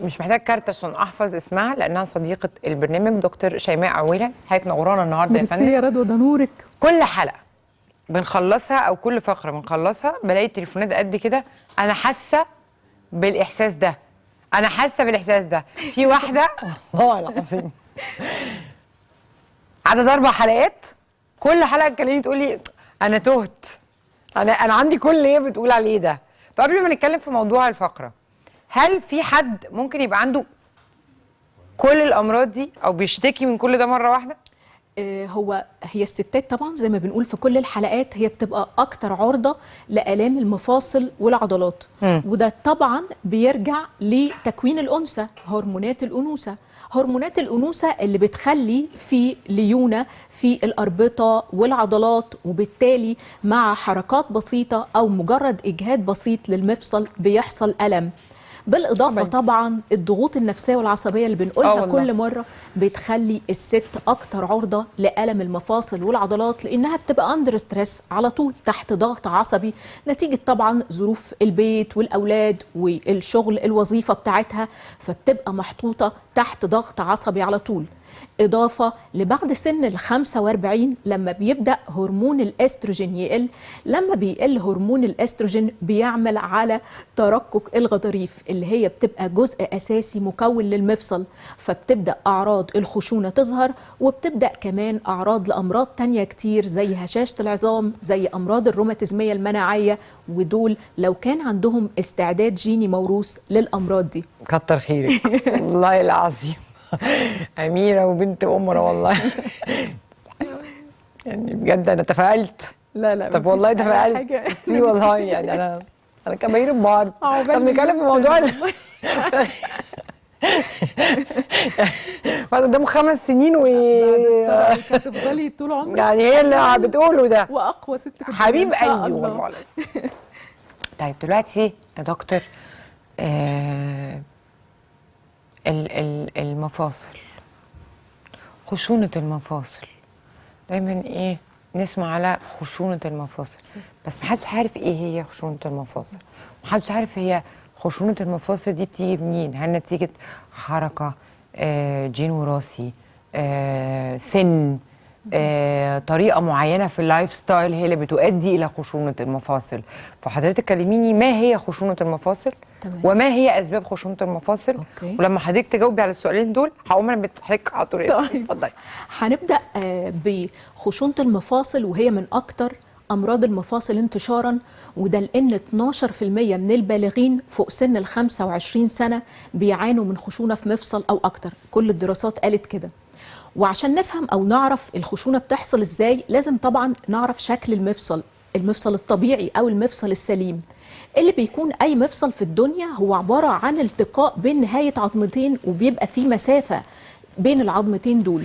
مش محتاج كارت عشان احفظ اسمها لانها صديقه البرنامج، دكتور شيماء عويله. حضرتك نورانا النهارده يا فندم. ميرسي يا رضوى، ده نورك. كل حلقه بنخلصها او كل فقره بنخلصها بلاقي التليفونات قد كده. انا حاسه بالاحساس ده، انا حاسه بالاحساس ده. في واحده والله العظيم عدد 4 حلقات، كل حلقه تكلمني تقول لي انا تهت، انا عندي كل اللي هي بتقول عليه ده. فقبل ما نتكلم في موضوع الفقره، هل في حد ممكن يبقى عنده كل الامراض دي او بيشتكي من كل ده مره واحده؟ هي الستات طبعا زي ما بنقول في كل الحلقات هي بتبقى اكتر عرضه لآلام المفاصل والعضلات. وده طبعا بيرجع لتكوين الانثى، هرمونات الانوثه. هرمونات الانوثه اللي بتخلي في ليونه في الاربطه والعضلات، وبالتالي مع حركات بسيطه او مجرد اجهاد بسيط للمفصل بيحصل الم. بالاضافه طبعا الضغوط النفسيه والعصبيه اللي بنقولها كل مره بتخلي الست اكتر عرضه لالم المفاصل والعضلات، لانها بتبقى اندر ستريس على طول، تحت ضغط عصبي نتيجه طبعا ظروف البيت والاولاد والشغل الوظيفه بتاعتها، فبتبقى محطوطه تحت ضغط عصبي على طول. إضافة لبعد سن ال 45 لما بيبدأ هرمون الأستروجين يقل. لما بيقل هرمون الأستروجين بيعمل على ترقق الغضاريف اللي هي بتبقى جزء أساسي مكون للمفصل، فبتبدأ أعراض الخشونة تظهر، وبتبدأ كمان أعراض لأمراض تانية كتير زي هشاشة العظام، زي أمراض الروماتيزمية المناعية، ودول لو كان عندهم استعداد جيني موروث للأمراض دي. كتر خيرك والله العظيم. أميرة وبنت أمرة والله. يعني بجد أنا تفائلت. لا طب والله تفائلت في والله، يعني أنا كبير ببعض. طب نتكلم في موضوع بعد قدامه 5 سنين هتفضلي طول عمرك يعني هي اللي بتقوله ده، واقوى ست في حبيب قلبي والله. طيب دلوقتي يا دكتور، المفاصل، خشونة المفاصل، دايما ايه نسمع على خشونة المفاصل، بس محدش عارف ايه هي خشونة المفاصل، محدش عارف هي خشونة المفاصل دي بتيجي منين. هل نتيجة حركة، جين وراثي، سن، طريقة معينة في اللايف ستايل هي اللي بتؤدي إلى خشونة المفاصل؟ فحضرتك كلميني ما هي خشونة المفاصل؟ تمام. وما هي أسباب خشونة المفاصل؟ أوكي. ولما حضرتك تجاوبي على السؤالين دول هقوم أنا بضحك على طريقة. اتفضلي. هنبدأ بخشونة المفاصل، وهي من أكتر أمراض المفاصل انتشارا، وده لأن 12% من البالغين فوق سن ال 25 سنة بيعانوا من خشونة في مفصل أو أكتر. كل الدراسات قالت كده. وعشان نفهم أو نعرف الخشونة بتحصل إزاي لازم طبعا نعرف شكل المفصل الطبيعي أو المفصل السليم. اللي بيكون أي مفصل في الدنيا هو عبارة عن التقاء بين نهاية عظمتين، وبيبقى في مسافة بين العظمتين دول.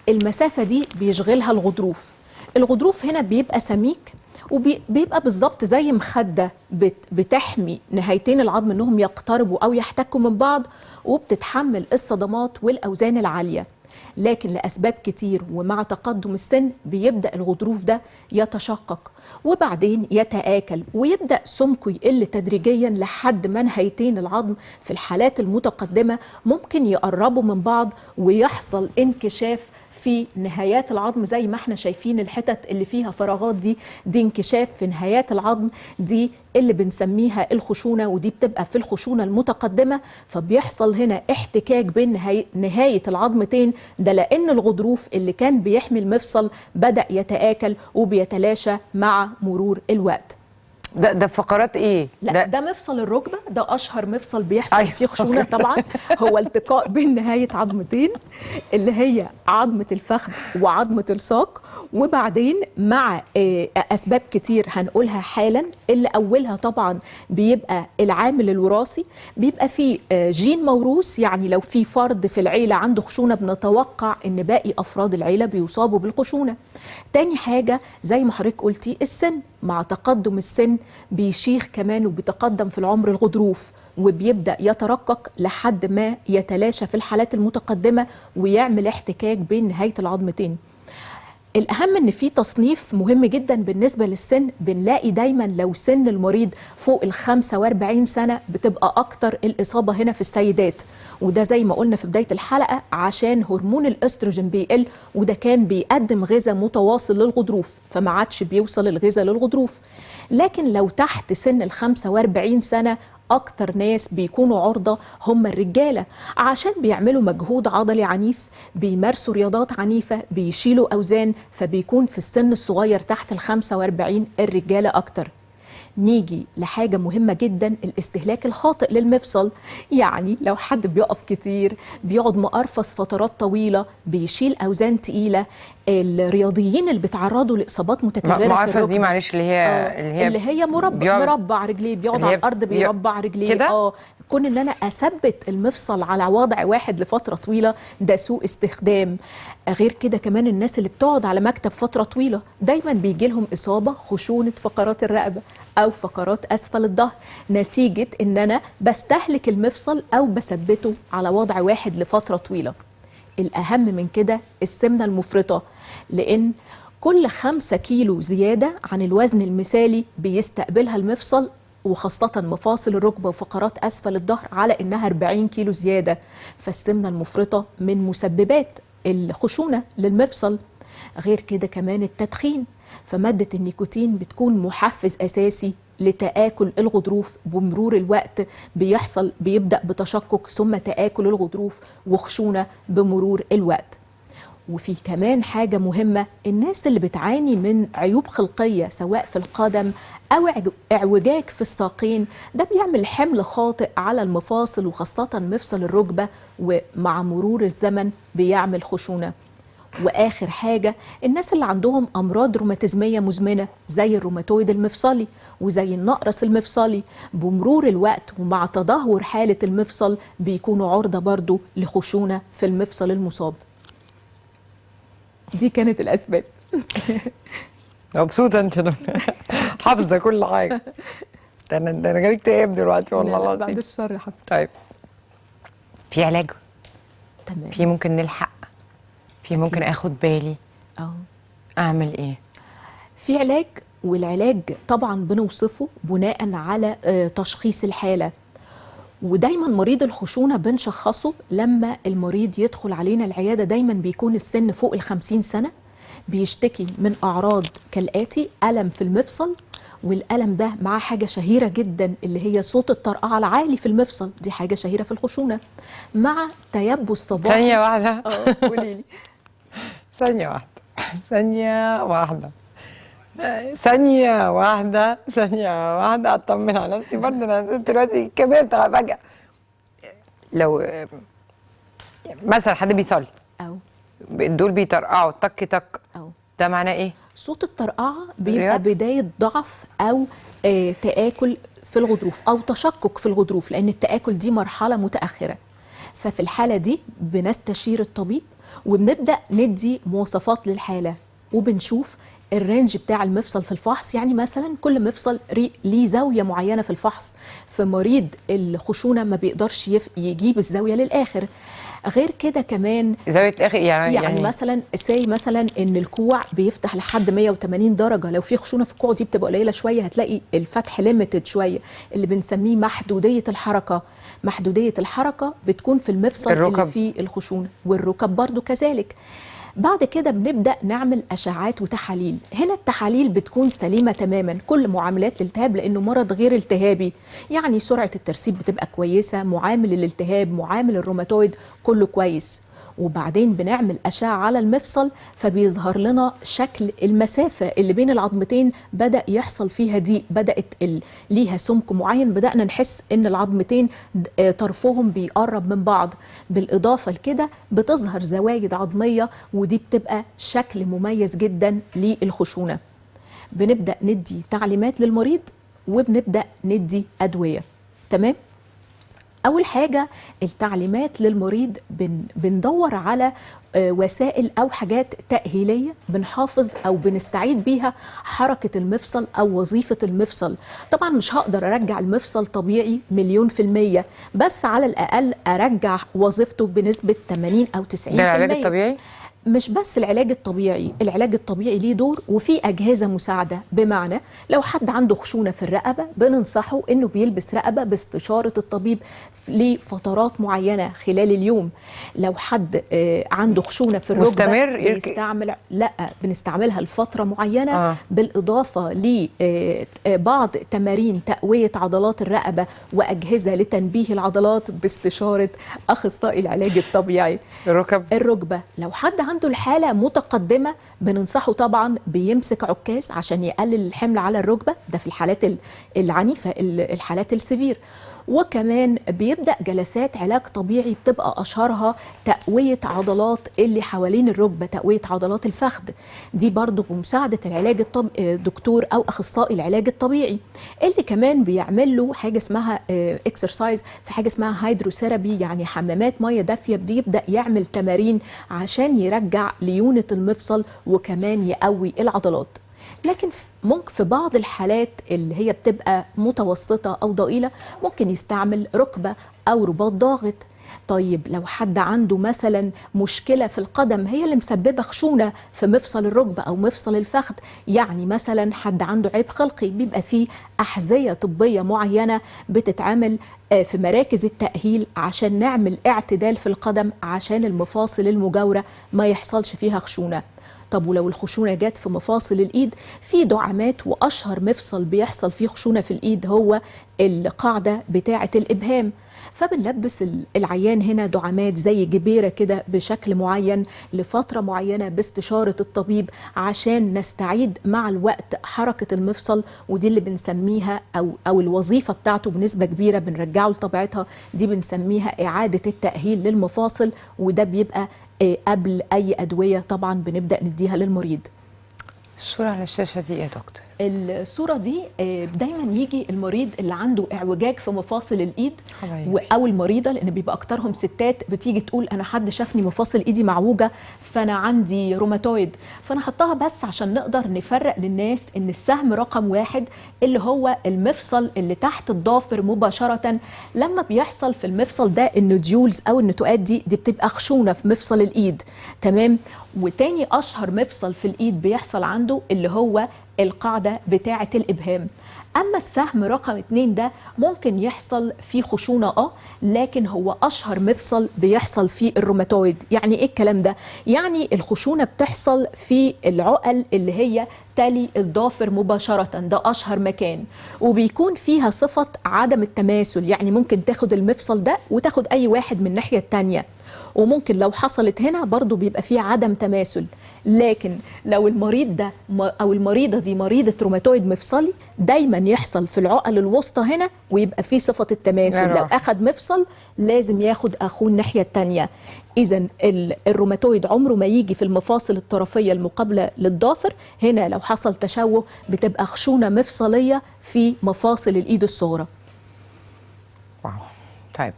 المسافة دي بيشغلها الغضروف. الغضروف هنا بيبقى سميك، وبيبقى بالظبط زي مخدة بتحمي نهايتين العظم انهم يقتربوا او يحتكوا من بعض، وبتتحمل الصدمات والاوزان العالية. لكن لأسباب كتير ومع تقدم السن بيبدأ الغضروف ده يتشقق، وبعدين يتآكل، ويبدأ سمكه يقل تدريجيا لحد ما نهايتين العظم في الحالات المتقدمة ممكن يقربوا من بعض، ويحصل انكشاف في نهايات العظم. زي ما احنا شايفين الحتت اللي فيها فراغات دي انكشاف في نهايات العظم، دي اللي بنسميها الخشونة، ودي بتبقى في الخشونة المتقدمة. فبيحصل هنا احتكاك بين نهاية العظمتين، ده لأن الغضروف اللي كان بيحمي المفصل بدأ يتآكل وبيتلاشى مع مرور الوقت. ده فقرات ايه؟ لا ده مفصل الركبه، ده اشهر مفصل بيحصل فيه خشونه طبعا. هو التقاء بين نهايه عظمتين اللي هي عظمه الفخذ وعظمه الساق، وبعدين مع اسباب كتير هنقولها حالا. اللي اولها طبعا بيبقى العامل الوراثي، بيبقى فيه جين موروث، يعني لو في فرد في العيله عنده خشونه بنتوقع ان باقي افراد العيله بيصابوا بالخشونه. تاني حاجه زي ما حضرتك قلتي السن، مع تقدم السن بيشيخ كمان وبيتقدم في العمر الغضروف، وبيبدأ يترقق لحد ما يتلاشى في الحالات المتقدمة ويعمل احتكاك بين نهاية العظمتين. الأهم إن في تصنيف مهم جدا بالنسبة للسن. بنلاقي دايما لو سن المريض فوق ال 45 سنة بتبقى أكتر الإصابة هنا في السيدات، وده زي ما قلنا في بداية الحلقة عشان هرمون الأستروجين بيقل، وده كان بيقدم غذاء متواصل للغضروف فما عادش بيوصل الغذاء للغضروف. لكن لو تحت سن ال 45 سنة أكتر ناس بيكونوا عرضة هم الرجالة، عشان بيعملوا مجهود عضلي عنيف، بيمارسوا رياضات عنيفة، بيشيلوا أوزان، فبيكون في السن الصغير تحت ال 45 الرجالة أكتر. نيجي لحاجة مهمة جدا، الاستهلاك الخاطئ للمفصل. يعني لو حد بيقف كتير، بيقعد مقرفص فترات طويلة، بيشيل أوزان تقيلة، الرياضيين اللي بيتعرضوا لإصابات متكررة في معرفة الركبة. دي معلش اللي هي مربع رجليه، بيقعد على الأرض بيربع رجليه كده. كون ان انا اثبت المفصل على وضع واحد لفتره طويله ده سوء استخدام. غير كده كمان الناس اللي بتقعد على مكتب فتره طويله دايما بيجي لهم اصابه خشونه فقرات الرقبه او فقرات اسفل الظهر، نتيجه ان انا بستهلك المفصل او بثبته على وضع واحد لفتره طويله. الاهم من كده السمنه المفرطه، لان كل 5 كيلو زياده عن الوزن المثالي بيستقبلها المفصل، وخاصة مفاصل الركبة وفقرات أسفل الظهر، على إنها 40 كيلو زيادة. فالسمنة المفرطة من مسببات الخشونة للمفصل. غير كده كمان التدخين، فمادة النيكوتين بتكون محفز أساسي لتآكل الغضروف. بمرور الوقت بيبدأ بتشقق ثم تآكل الغضروف وخشونة بمرور الوقت. وفي كمان حاجة مهمة، الناس اللي بتعاني من عيوب خلقية سواء في القدم أو اعوجاج في الساقين، ده بيعمل حمل خاطئ على المفاصل وخاصة مفصل الركبة، ومع مرور الزمن بيعمل خشونة. وآخر حاجة الناس اللي عندهم أمراض روماتيزمية مزمنة زي الروماتويد المفصلي وزي النقرس المفصلي، بمرور الوقت ومع تدهور حالة المفصل بيكونوا عرضة برضو لخشونة في المفصل المصاب. دي كانت الأسباب. مبسوطة انت حافظة كل حاجة. ده انا جالي اكتئاب دلوقتي والله العظيم. بعد الشر يا حبيبتي. طيب في علاج؟ تمام. في ممكن نلحق؟ في ممكن اخد بالي؟ اعمل ايه؟ في علاج، والعلاج طبعا بنوصفه بناء على تشخيص الحالة. ودايما مريض الخشونة بنشخصه لما المريض يدخل علينا العيادة، دايما بيكون السن فوق ال 50 سنة، بيشتكي من أعراض كالآتي: ألم في المفصل، والألم ده معاه حاجة شهيرة جدا اللي هي صوت الطرقعة العالي في المفصل، دي حاجة شهيرة في الخشونة، مع تيبس صباحي. ثانية واحدة. قولي لي. ثانية واحدة. ثانية واحدة. ثانية واحدة. ثانية واحدة أطمن على نفسي برضه. أنا دلوقتي كبرت فجأة. لو مثلا حد بيصلي دول بيطرقعوا تك تك، ده معناه إيه؟ صوت الطرقعة بيبقى بداية ضعف أو تآكل في الغضروف أو تشقق في الغضروف، لأن التآكل دي مرحلة متأخرة. ففي الحالة دي بنستشير الطبيب وبنبدأ ندي مواصفات للحالة، وبنشوف الرينج بتاع المفصل في الفحص. يعني مثلا كل مفصل ليه زاوية معينة في الفحص، فمريض الخشونة ما بيقدرش يجيب الزاوية للآخر. غير كده كمان زاوية الآخر يعني مثلا مثلا ان الكوع بيفتح لحد 180 درجة. لو في خشونة في الكوع دي بتبقى قليلة شوية، هتلاقي الفتح ليميتد شوية، اللي بنسميه محدودية الحركة. محدودية الحركة بتكون في المفصل اللي فيه الخشونة، والركب برضو كذلك. بعد كده بنبدأ نعمل أشعات وتحاليل. هنا التحاليل بتكون سليمة تماما، كل معاملات الالتهاب لأنه مرض غير التهابي، يعني سرعة الترسيب بتبقى كويسة، معامل الالتهاب، معامل الروماتويد، كله كويس. وبعدين بنعمل أشعة على المفصل، فبيظهر لنا شكل المسافة اللي بين العظمتين بدأ يحصل فيها ضيق، بدأت ليها سمك معين، بدأنا نحس إن العظمتين طرفهم بيقرب من بعض. بالإضافة لكده بتظهر زوايد عظمية، ودي بتبقى شكل مميز جدا للخشونة. بنبدأ ندي تعليمات للمريض وبنبدأ ندي أدوية. تمام؟ أول حاجة التعليمات للمريض، بندور على وسائل أو حاجات تأهيلية بنحافظ أو بنستعيد بيها حركة المفصل أو وظيفة المفصل. طبعا مش هقدر أرجع المفصل طبيعي 100%، بس على الأقل أرجع وظيفته بنسبة 80 أو 90%. ده العلاج الطبيعي؟ مش بس العلاج الطبيعي، العلاج الطبيعي ليه دور وفي أجهزة مساعدة. بمعنى لو حد عنده خشونة في الرقبة بننصحه إنه بيلبس رقبة باستشارة الطبيب لفترات معينة خلال اليوم. لو حد عنده خشونة في الركبة مستمر بنستعملها لفترة معينة بالإضافة لبعض تمارين تقوية عضلات الرقبة وأجهزة لتنبيه العضلات باستشارة أخصائي العلاج الطبيعي. الركبة لو حد عنده الحالة متقدمة بننصحه طبعا بيمسك عكاز عشان يقلل الحمل على الركبة، ده في الحالات العنيفة، الحالات السيفير. وكمان بيبدأ جلسات علاج طبيعي بتبقى أشهرها تقوية عضلات اللي حوالين الركبة، تقوية عضلات الفخذ، دي برضو بمساعدة العلاج دكتور أو أخصائي العلاج الطبيعي، اللي كمان بيعمل له حاجة اسمها اكسرسايز، في حاجة اسمها هيدروثيرابي، يعني حمامات مية دافية، بيبدأ يعمل تمارين عشان يرجع ليونة المفصل وكمان يقوي العضلات. لكن ممكن في بعض الحالات اللي هي بتبقى متوسطة أو ضئيلة ممكن يستعمل ركبة أو رباط ضاغط. طيب لو حد عنده مثلا مشكلة في القدم هي اللي مسببة خشونة في مفصل الركبة أو مفصل الفخذ، يعني مثلا حد عنده عيب خلقي، بيبقى فيه أحذية طبية معينة بتتعمل في مراكز التأهيل عشان نعمل اعتدال في القدم عشان المفاصل المجاورة ما يحصلش فيها خشونة. طب ولو الخشونة جت في مفاصل الإيد، في دعامات، وأشهر مفصل بيحصل فيه خشونة في الإيد هو القاعدة بتاعة الإبهام، فبنلبس العيان هنا دعامات زي جبيرة كده بشكل معين لفترة معينة باستشارة الطبيب عشان نستعيد مع الوقت حركة المفصل، ودي اللي بنسميها أو الوظيفة بتاعته بنسبة كبيرة بنرجعه لطبيعتها، دي بنسميها إعادة التأهيل للمفاصل، وده بيبقى قبل أي أدوية طبعا بنبدأ نديها للمريض. الصورة على الشاشة دي يا دكتور؟ الصورة دي دايما يجي المريض اللي عنده اعوجاج في مفاصل الإيد أو المريضة، لأن بيبقى أكترهم ستات، بتيجي تقول أنا حد شافني مفاصل إيدي معوجة فأنا عندي روماتويد. فأنا حطها بس عشان نقدر نفرق للناس إن السهم رقم 1 اللي هو المفصل اللي تحت الضافر مباشرة، لما بيحصل في المفصل ده النوديولز أو النتوءات دي بتبقى خشونة في مفصل الإيد، تمام. وتاني أشهر مفصل في الإيد بيحصل عنده اللي هو القاعدة بتاعة الإبهام. أما السهم رقم 2 ده ممكن يحصل فيه خشونة لكن هو أشهر مفصل بيحصل فيه الروماتويد. يعني إيه الكلام ده؟ يعني الخشونة بتحصل في العقل اللي هي تلي الضافر مباشرة، ده أشهر مكان، وبيكون فيها صفة عدم التماثل، يعني ممكن تاخد المفصل ده وتاخد أي واحد من الناحية التانية، وممكن لو حصلت هنا برضو بيبقى فيه عدم تماثل. لكن لو المريض ده أو المريضة دي مريضة روماتويد مفصلي، دايما يحصل في العقل الوسطى هنا ويبقى فيه صفة التماثل، لو أخد مفصل لازم ياخد أخوه الناحية التانية. إذا الروماتويد عمره ما يجي في المفاصل الطرفية المقابلة للضافر، هنا لو حصل تشوه بتبقى خشونة مفصلية في مفاصل الإيد الصغرى. واو. طيب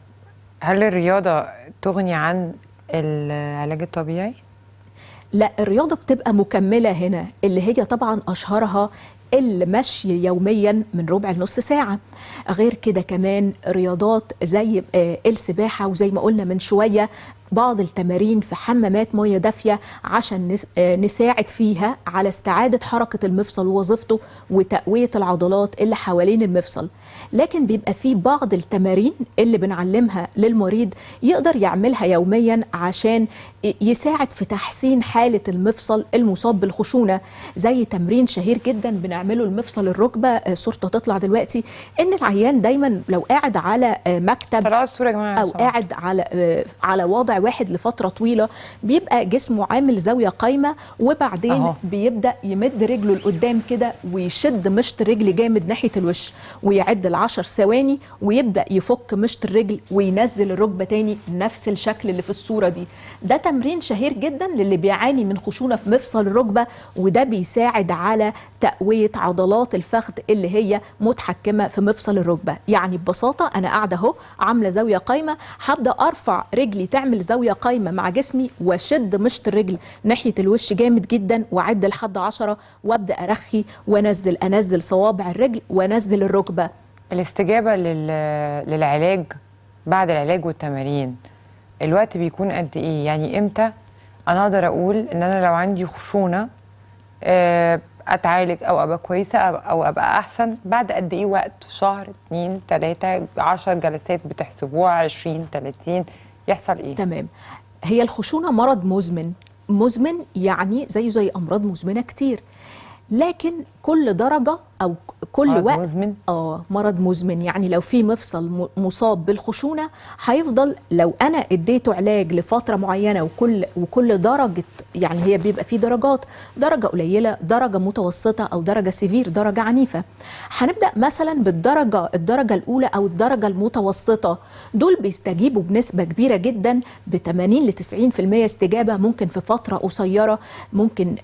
هل الرياضة تغني عن العلاج الطبيعي؟ لا، الرياضة بتبقى مكملة هنا، اللي هي طبعا أشهرها المشي يوميا من ربع لنص ساعة. غير كده كمان رياضات زي السباحة، وزي ما قلنا من شوية بعض التمارين في حمامات مياه دافية عشان نساعد فيها على استعادة حركة المفصل ووظيفته وتقوية العضلات اللي حوالين المفصل. لكن بيبقى فيه بعض التمارين اللي بنعلمها للمريض يقدر يعملها يوميا عشان يساعد في تحسين حالة المفصل المصاب بالخشونة، زي تمرين شهير جدا بنعمله المفصل الركبة، صورته تطلع دلوقتي، ان العيان دايما لو قاعد على مكتب او قاعد على وضع واحد لفترة طويلة بيبقى جسمه عامل زاوية قايمة، وبعدين بيبدأ يمد رجله لقدام كده ويشد مشط الرجل جامد ناحية الوش ويعد 10 ثواني ويبدأ يفك مشط الرجل وينزل الركبة تاني، نفس الشكل اللي في الصورة دي. ده تمرين شهير جدا للي بيعاني من خشونة في مفصل الركبة، وده بيساعد على تقوية عضلات الفخذ اللي هي متحكمة في مفصل الركبة. يعني ببساطة أنا قاعدة أهو عاملة زاوية قايمة، هبدأ أرفع رجلي تعمل زاوية قايمة مع جسمي واشد مشط الرجل ناحية الوش جامد جدا واعد لحد 10 وابدأ ارخي انزل صوابع الرجل وانزل الركبة. الاستجابة للعلاج بعد العلاج والتمارين الوقت بيكون قد ايه؟ يعني امتى انا اقدر اقول ان انا لو عندي خشونه اتعالج او ابقى كويسه او ابقى احسن بعد قد ايه وقت؟ شهر، 2، 3، 10 جلسات بتحسبوها، 20، 30، يحصل ايه؟ تمام. هي الخشونة مرض مزمن. مزمن يعني زي أمراض مزمنة كتير، لكن كل درجة أو كل مرض وقت مزمن؟ مرض مزمن. يعني لو في مفصل مصاب بالخشونة هيفضل، لو أنا اديته علاج لفترة معينة، وكل درجة، يعني هي بيبقى في درجات، درجة قليلة، درجة متوسطة، أو درجة سيفير، درجة عنيفة. هنبدأ مثلا الدرجة الأولى أو الدرجة المتوسطة، دول بيستجيبوا بنسبة كبيرة جدا، ب 80 ل 90% استجابة، ممكن في فترة قصيرة، ممكن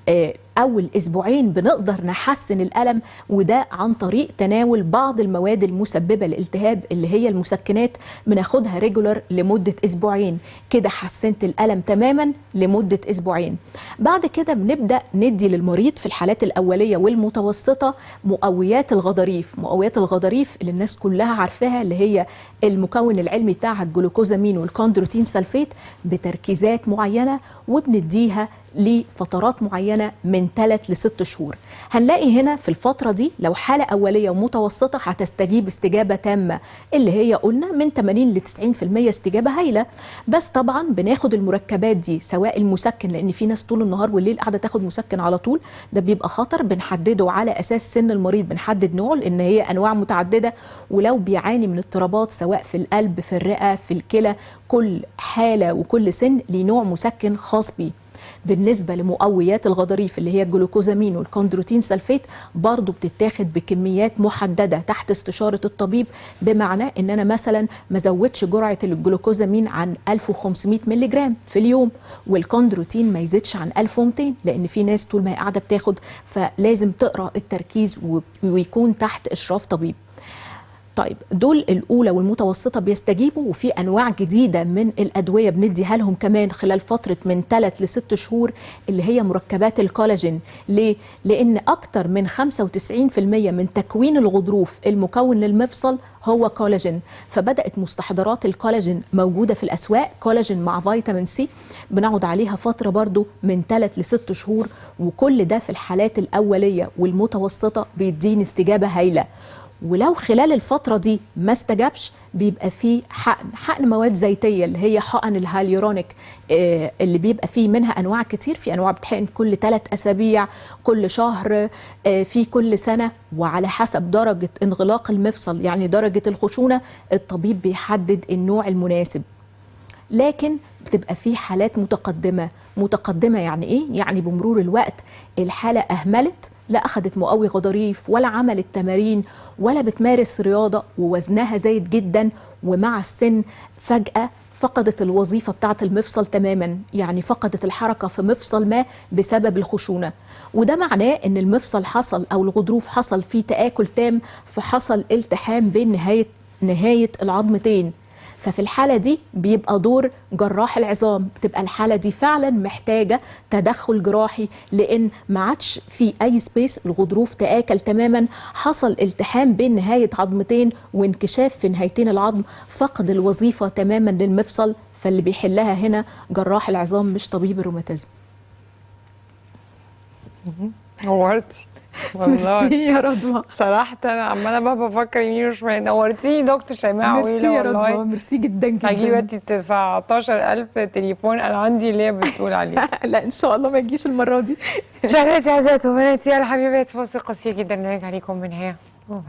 أول أسبوعين بنقدر نحسن الألم، وده عن طريق تناول بعض المواد المسببة للالتهاب اللي هي المسكنات، بناخدها ريجولر لمدة أسبوعين، كده حسنت الألم تماما لمدة أسبوعين. بعد كده بنبدأ ندي للمريض في الحالات الأولية والمتوسطة مقويات الغضاريف. مقويات الغضاريف اللي الناس كلها عارفاها، اللي هي المكون العلمي بتاعها الجلوكوزامين والكوندروتين سلفيت، بتركيزات معينة، وبنديها لفترات معينة من 3 ل 6 شهور. هنلاقي هنا في الفترة دي لو حالة أولية ومتوسطة هتستجيب استجابة تامة، اللي هي قلنا من 80 ل 90% استجابة هايلة. بس طبعا بناخد المركبات دي، سواء المسكن، لأن في ناس طول النهار والليل قاعدة تاخد مسكن على طول، ده بيبقى خطر. بنحدده على أساس سن المريض، بنحدد نوعه، لأن هي أنواع متعددة، ولو بيعاني من اضطرابات سواء في القلب، في الرئة، في الكلى، كل حالة وكل سن ليه نوع مسكن خاص بيه. بالنسبة لمقويات الغضاريف اللي هي الجلوكوزامين والكوندروتين سلفيت، برضو بتتاخد بكميات محددة تحت استشارة الطبيب، بمعنى ان انا مثلا ما زودش جرعة الجلوكوزامين عن 1500 ملي جرام في اليوم، والكوندروتين ما يزيدش عن 1200، لان في ناس طول ما هي قاعدة بتاخد، فلازم تقرأ التركيز ويكون تحت اشراف طبيب. طيب دول الأولى والمتوسطة بيستجيبوا، وفي أنواع جديدة من الأدوية بنديها لهم كمان خلال فترة من 3 ل 6 شهور، اللي هي مركبات الكولاجين. ليه؟ لأن أكتر من 95% من تكوين الغضروف المكون للمفصل هو كولاجين، فبدأت مستحضرات الكولاجين موجودة في الأسواق، كولاجين مع فيتامين سي، بنقعد عليها فترة برضو من 3 ل 6 شهور، وكل ده في الحالات الأولية والمتوسطة بيديني استجابة هايلة. ولو خلال الفترة دي ما استجابش، بيبقى فيه حقن مواد زيتية، اللي هي حقن الهاليورونيك، اللي بيبقى فيه منها أنواع كتير. في أنواع بتحقن كل 3 أسابيع، كل شهر، في كل سنة، وعلى حسب درجة انغلاق المفصل، يعني درجة الخشونة، الطبيب بيحدد النوع المناسب. لكن بتبقى في حالات متقدمة يعني ايه؟ يعني بمرور الوقت الحالة أهملت، لا أخدت مقوي غضاريف، ولا عملت تمارين، ولا بتمارس رياضة، ووزنها زايد جدا، ومع السن فجأة فقدت الوظيفة بتاعة المفصل تماما، يعني فقدت الحركة في مفصل ما بسبب الخشونة. وده معناه ان المفصل حصل، او الغضروف حصل فيه تآكل تام، فحصل التحام بين نهاية العظمتين. ففي الحالة دي بيبقى دور جراح العظام، بتبقى الحالة دي فعلا محتاجة تدخل جراحي، لأن ما عادش في أي سبيس، الغضروف تآكل تماما، حصل التحام بين نهاية عظمتين وانكشاف في نهايتين العظم، فقد الوظيفة تماما للمفصل. فاللي بيحلها هنا جراح العظام مش طبيب الروماتيزم. نورتي والله. ميرسي يا رضوى. صراحة أنا عمالة بقى بفكر يمين وشمال. نورتيني دكتور شيماء عويلة ميرسي يا والله. رضوى، ميرسي جدا جدا. هجيب دلوقتي 19,000 تليفون أنا عندي اللي هي بتقول عليه. لا إن شاء الله ما تجيش المرة دي. مشاهداتي أعزائي وبناتي الحبيبات، فاصل قصير جدا نرجع لكم من هنا وبس.